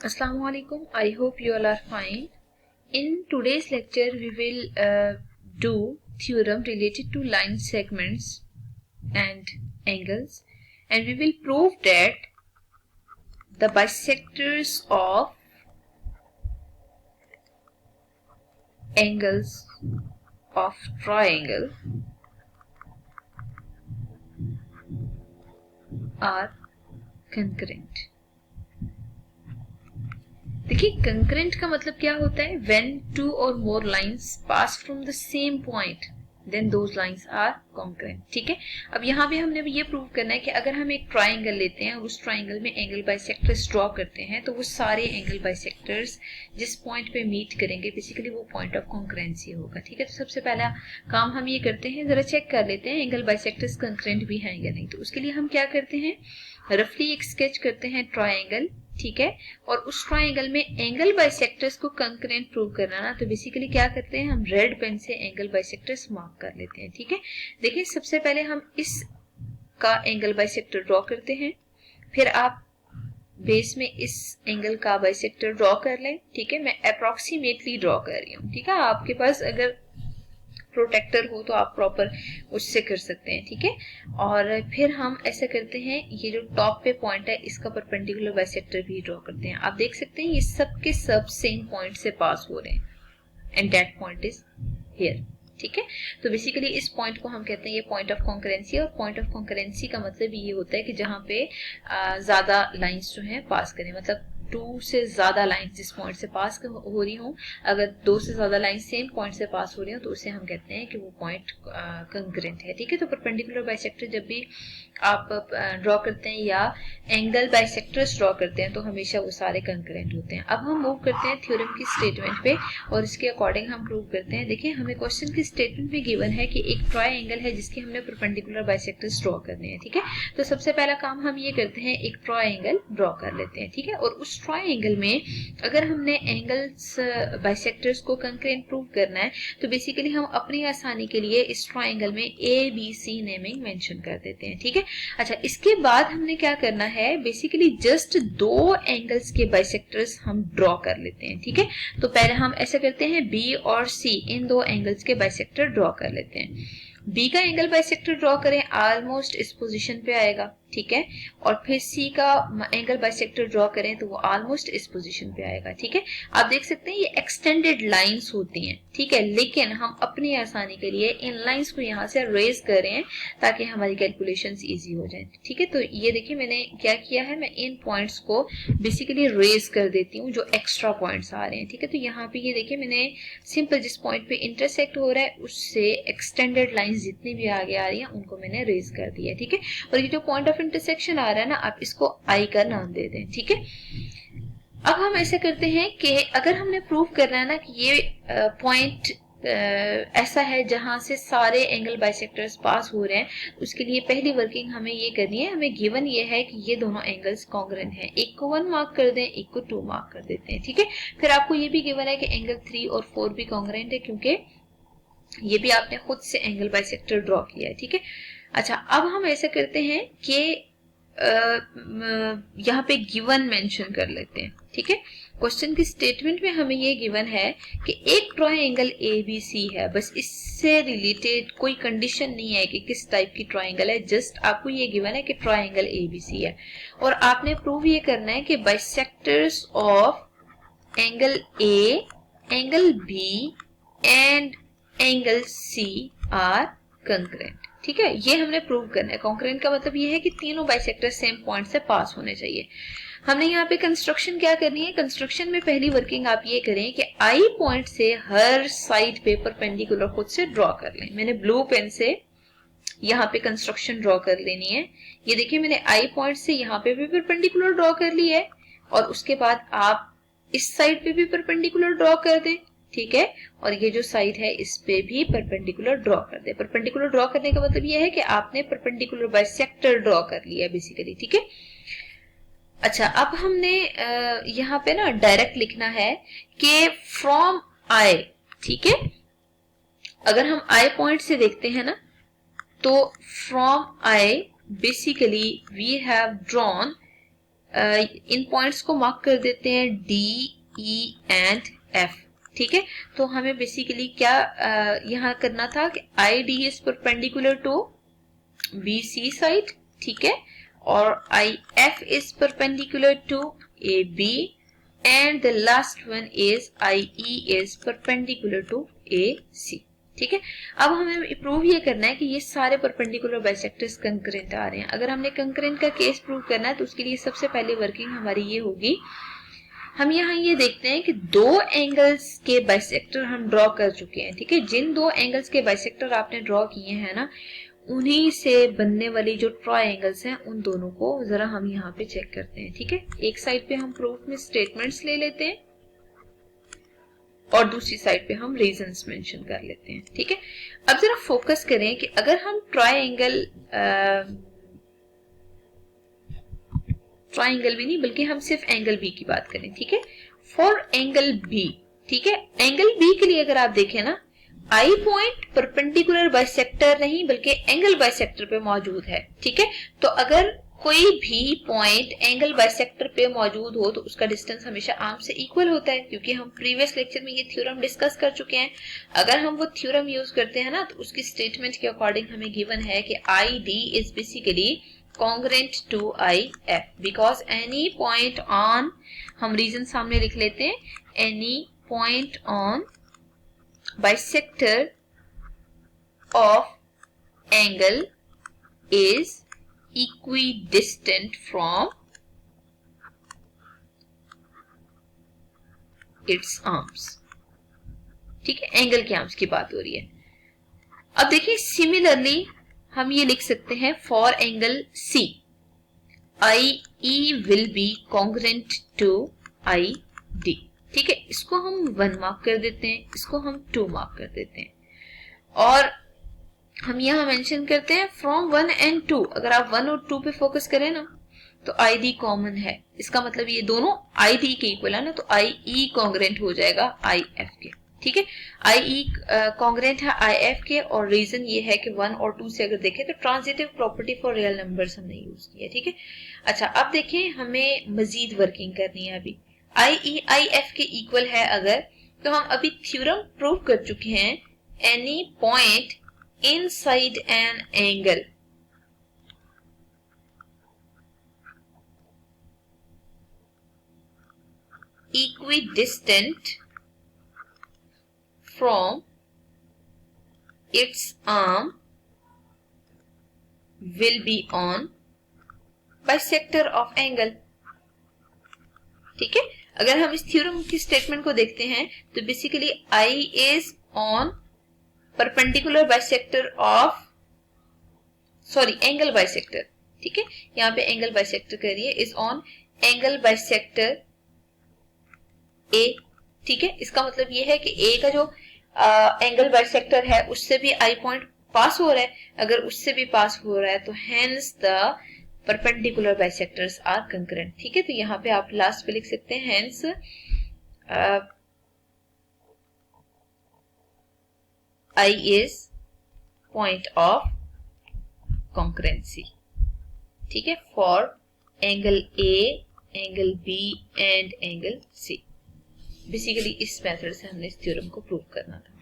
Assalamu alaikum. I hope you all are fine. In today's lecture, we will do theorem related to line segments and angles, and we will prove that the bisectors of angles of triangle are concurrent. देखिए concurrent का मतलब क्या होता है, when two और more lines pass from the same point then those lines are concurrent. ठीक है, अब यहाँ पे हमने ये प्रूव करना है कि अगर हम एक ट्राइंगल लेते हैं और उस ट्राइंगल में एंगल बाइसेक्टर्स ड्रॉ करते हैं तो वो सारे एंगल बाइसेक्टर्स जिस पॉइंट पे मीट करेंगे बेसिकली वो पॉइंट ऑफ कॉन्करेंसी होगा. ठीक है, तो सबसे पहला काम हम ये करते हैं, जरा चेक कर लेते हैं एंगल बाइसेक्टर्स कंकरेंट भी हैं या नहीं. तो उसके लिए हम क्या करते हैं, रफली एक स्केच करते हैं ट्राइंगल. ठीक है, और उस ट्राइंगल में एंगल बाइसेक्टर्स को कंकरेंट प्रूव करना ना, तो बेसिकली क्या करते हैं, हम रेड पेन से एंगल बाइसेक्टर्स मार्क कर लेते हैं. ठीक है, देखिए सबसे पहले हम इस का एंगल बाइसेक्टर ड्रॉ करते हैं, फिर आप बेस में इस एंगल का बाइसेक्टर ड्रॉ कर लें. ठीक है, मैं अप्रोक्सीमेटली ड्रॉ कर रही हूँ. ठीक है, आपके पास अगर प्रोटेक्टर हो तो आप प्रॉपर उससे कर सकते हैं. ठीक है, और फिर हम ऐसा करते हैं, ये जो टॉप पे पॉइंट है इसका परपेंडिकुलर बाइसेक्टर भी ड्रॉ करते हैं. आप देख सकते हैं ये सब के सब सेम पॉइंट से पास हो रहे हैं and that point is here. ठीक है, तो बेसिकली इस पॉइंट को हम कहते हैं ये पॉइंट ऑफ कॉन्करेंसी. और पॉइंट ऑफ कॉन्करेंसी का मतलब ये होता है कि जहां पे ज्यादा लाइंस जो हैं पास करें, मतलब 2 से ज्यादा लाइन जिस पॉइंट से पास हो रही हो, अगर 2 से ज्यादा लाइन सेम पॉइंट से पास हो रही हो तो उसे हम कहते हैं कि वो पॉइंट कंकरेंट है. ठीक है, तो परपेंडिकुलर बाइसेक्टर जब भी आप ड्रॉ करते हैं या एंगल बाइसेक्टर्स ड्रॉ करते हैं तो हमेशा वो सारे कंकरेंट होते हैं. अब हम मूव करते हैं थ्योरम की स्टेटमेंट पे और इसके अकॉर्डिंग हम प्रूव करते हैं. देखिए हमें क्वेश्चन की स्टेटमेंट में गिवन है कि एक ट्राइंगल है जिसके हमने परपेंडिकुलर बाइसेक्टर्स ड्रॉ करने हैं. ठीक है, तो सबसे पहला काम हम ये करते हैं, एक ट्राइंगल ड्रॉ कर लेते हैं. ठीक है, और उस ट्राइंगल में अगर हमने एंगल्स बाइसेक्टर्स को कंकरेंट प्रूव करना है तो बेसिकली हम अपनी आसानी के लिए इस ट्राइंगल में ABC नेमिंग मेंशन कर देते हैं. ठीक है, अच्छा इसके बाद हमने क्या करना है, बेसिकली जस्ट 2 एंगल्स के बाइसेक्टर्स हम ड्रॉ कर लेते हैं. ठीक है, तो पहले हम ऐसा करते हैं, B और C इन 2 एंगल्स के बाइसेक्टर ड्रॉ कर लेते हैं. B का एंगल बाइसेक्टर ड्रॉ करें, ऑलमोस्ट इस पोजीशन पे आएगा. ठीक है, और फिर C का एंगल बाइसेक्टर ड्रॉ करें तो वो ऑलमोस्ट इस पोजीशन पे आएगा. ठीक है, आप देख सकते हैं ये एक्सटेंडेड लाइंस होती हैं. ठीक है, लेकिन हम अपनी आसानी के लिए इन लाइंस को यहाँ से रेज कर रहे हैं ताकि हमारी कैलकुलेशंस इजी हो जाए. ठीक है, तो ये देखिए मैंने क्या किया है, मैं इन पॉइंट्स को बेसिकली रेज कर देती हूँ जो एक्स्ट्रा पॉइंट्स आ रहे हैं. ठीक है, तो यहाँ पे ये देखिए मैंने सिंपल जिस पॉइंट पे इंटरसेक्ट हो रहा है उससे एक्सटेंडेड लाइंस जितनी भी आगे आ रही है उनको मैंने रेज कर दिया है. ठीक है, और ये जो पॉइंट ऑफ इंटरसेक्शन आ रहा है ना, आप इसको आई का नाम दे दें. ठीक है, अब हम ऐसे करते हैं कि अगर हमने प्रूव करना है ना कि ये पॉइंट ऐसा है जहां से सारे एंगल बाइसेक्टर्स पास हो रहे हैं, उसके लिए पहली वर्किंग हमें ये करनी है, हमें गिवन ये है कि ये दोनों एंगल्स कॉन्ग्रेंट हैं. एक को 1 मार्क कर दें, एक को 2 मार्क कर देते हैं. ठीक है, फिर आपको ये भी गिवन है कि एंगल 3 और 4 भी कॉन्ग्रेंट है क्योंकि ये भी आपने खुद से एंगल बाइसेक्टर ड्रॉ किया है. ठीक है, अच्छा अब हम ऐसा करते हैं कि यहाँ पे गिवन मेंशन कर लेते हैं. ठीक है, क्वेश्चन की स्टेटमेंट में हमें ये गिवन है कि एक ट्रायंगल ABC है, बस इससे रिलेटेड कोई कंडीशन नहीं है कि किस टाइप की ट्रायंगल है, जस्ट आपको ये गिवन है कि ट्रायंगल ABC है और आपने प्रूव ये करना है कि bisectors of angle A, angle B and angle C are concurrent. ठीक है, ये हमने प्रूव करना है. कॉन्करेंट का मतलब ये है कि तीनों बाइसेक्टर सेम पॉइंट से पास होने चाहिए. हमने यहाँ पे कंस्ट्रक्शन क्या करनी है, कंस्ट्रक्शन में पहली वर्किंग आप ये करें कि आई पॉइंट से हर साइड पे परपेंडिकुलर खुद से ड्रॉ कर लें. मैंने ब्लू पेन से यहाँ पे कंस्ट्रक्शन ड्रॉ कर लेनी है. ये देखिए मैंने आई पॉइंट से यहाँ पे भी परपेंडिकुलर ड्रॉ कर ली है और उसके बाद आप इस साइड पे भी परपेंडिकुलर ड्रॉ कर दें. ठीक है, और ये जो साइड है इस पे भी परपेंडिकुलर ड्रॉ कर दे. परपेंडिकुलर ड्रॉ करने का मतलब ये है कि आपने परपेंडिकुलर बाइसेक्टर ड्रॉ कर लिया बेसिकली. ठीक है, अच्छा अब हमने यहाँ पे ना डायरेक्ट लिखना है कि फ्रॉम आई. ठीक है, अगर हम आई पॉइंट से देखते हैं ना तो from I basically we have drawn इन पॉइंट्स को मार्क कर देते हैं D, E एंड F। ठीक है, तो हमें बेसिकली क्या यहाँ करना था कि ID is perpendicular to BC side, ठीक है, और IF is perpendicular to AB and the last one is IE is perpendicular to AC। ठीक है, अब हमें प्रूव ये करना है कि ये सारे परपेंडिकुलर बाइसेक्टर्स कंकरेंट आ रहे हैं। अगर हमने कंकरेंट का केस प्रूव करना है तो उसके लिए सबसे पहले वर्किंग हमारी ये होगी, हम यहाँ ये देखते हैं कि दो एंगल्स के बाइसेक्टर हम ड्रॉ कर चुके हैं। ठीक है, जिन दो एंगल्स के बाइसेक्टर आपने ड्रॉ किए हैं ना, उन्हीं से बनने वाली जो ट्रायंगल्स हैं उन दोनों को जरा हम यहाँ पे चेक करते हैं। ठीक है, एक साइड पे हम प्रूफ में स्टेटमेंट्स ले लेते हैं और दूसरी साइड पे हम रीजंस मेंशन कर लेते हैं। ठीक है, अब जरा फोकस करें कि अगर हम ट्रायंगल भी नहीं बल्कि हम सिर्फ एंगल बी की बात करें। ठीक है, फॉर एंगल बी, ठीक है, एंगल बी के लिए अगर आप देखें ना, आई पॉइंट परपेंडिकुलर बाइसेक्टर नहीं बल्कि एंगल बाइसेक्टर पे मौजूद है। ठीक है, तो अगर कोई भी पॉइंट एंगल बाइसेक्टर पे मौजूद हो तो उसका डिस्टेंस हमेशा आर्म से इक्वल होता है, क्योंकि हम प्रीवियस लेक्चर में ये थ्योरम डिस्कस कर चुके हैं। अगर हम वो थ्योरम यूज करते हैं ना तो उसकी स्टेटमेंट के अकॉर्डिंग हमें गिवन है कि I D is basically congruent to IF because any point on, हम रीजन सामने लिख लेते हैं, any point on bisector of angle is equidistant from its arms। ठीक है, एंगल के आर्म्स की बात हो रही है। अब देखिए सिमिलरली हम ये लिख सकते हैं for angle C, IE will be congruent to ID। ठीक है, इसको हम 1 मार्क कर देते हैं, इसको हम 2 मार्क कर देते हैं, और हम यहाँ मेंशन करते हैं फ्रॉम 1 एंड 2। अगर आप 1 और 2 पे फोकस करें ना तो ID कॉमन है, इसका मतलब ये दोनों ID के इक्वल है ना, तो IE कॉन्ग्रेंट हो जाएगा IF के। ठीक है, IE कॉन्ग्रेंट है IF के, और रीजन ये है कि 1 और 2 से अगर देखें तो transitive property for real numbers हमने यूज किया। ठीक है, अच्छा अब देखें हमें मजीद वर्किंग करनी है। अभी IE IF के इक्वल है अगर, तो हम अभी थ्योरम प्रूव कर चुके हैं, any point inside an angle equidistant from its arm will be on bisector of angle। ठीक है, अगर हम इस थ्योरम की स्टेटमेंट को देखते हैं तो basically I is on perpendicular bisector of angle bisector. ठीक है, यहाँ पे एंगल बाइसेक्टर कह रही है, is on angle bisector A। ठीक है, इसका मतलब ये है कि A का जो एंगल बाइसेक्टर है उससे भी I पॉइंट पास हो रहा है। अगर उससे भी पास हो रहा है तो hence the perpendicular bisectors are concurrent. ठीक है, तो यहाँ पे आप लास्ट पे लिख सकते हैं hence I is point of concurrency। ठीक है, for angle A, angle B and angle C। Basically इस मेथड से हमने इस थ्योरम को प्रूव करना था।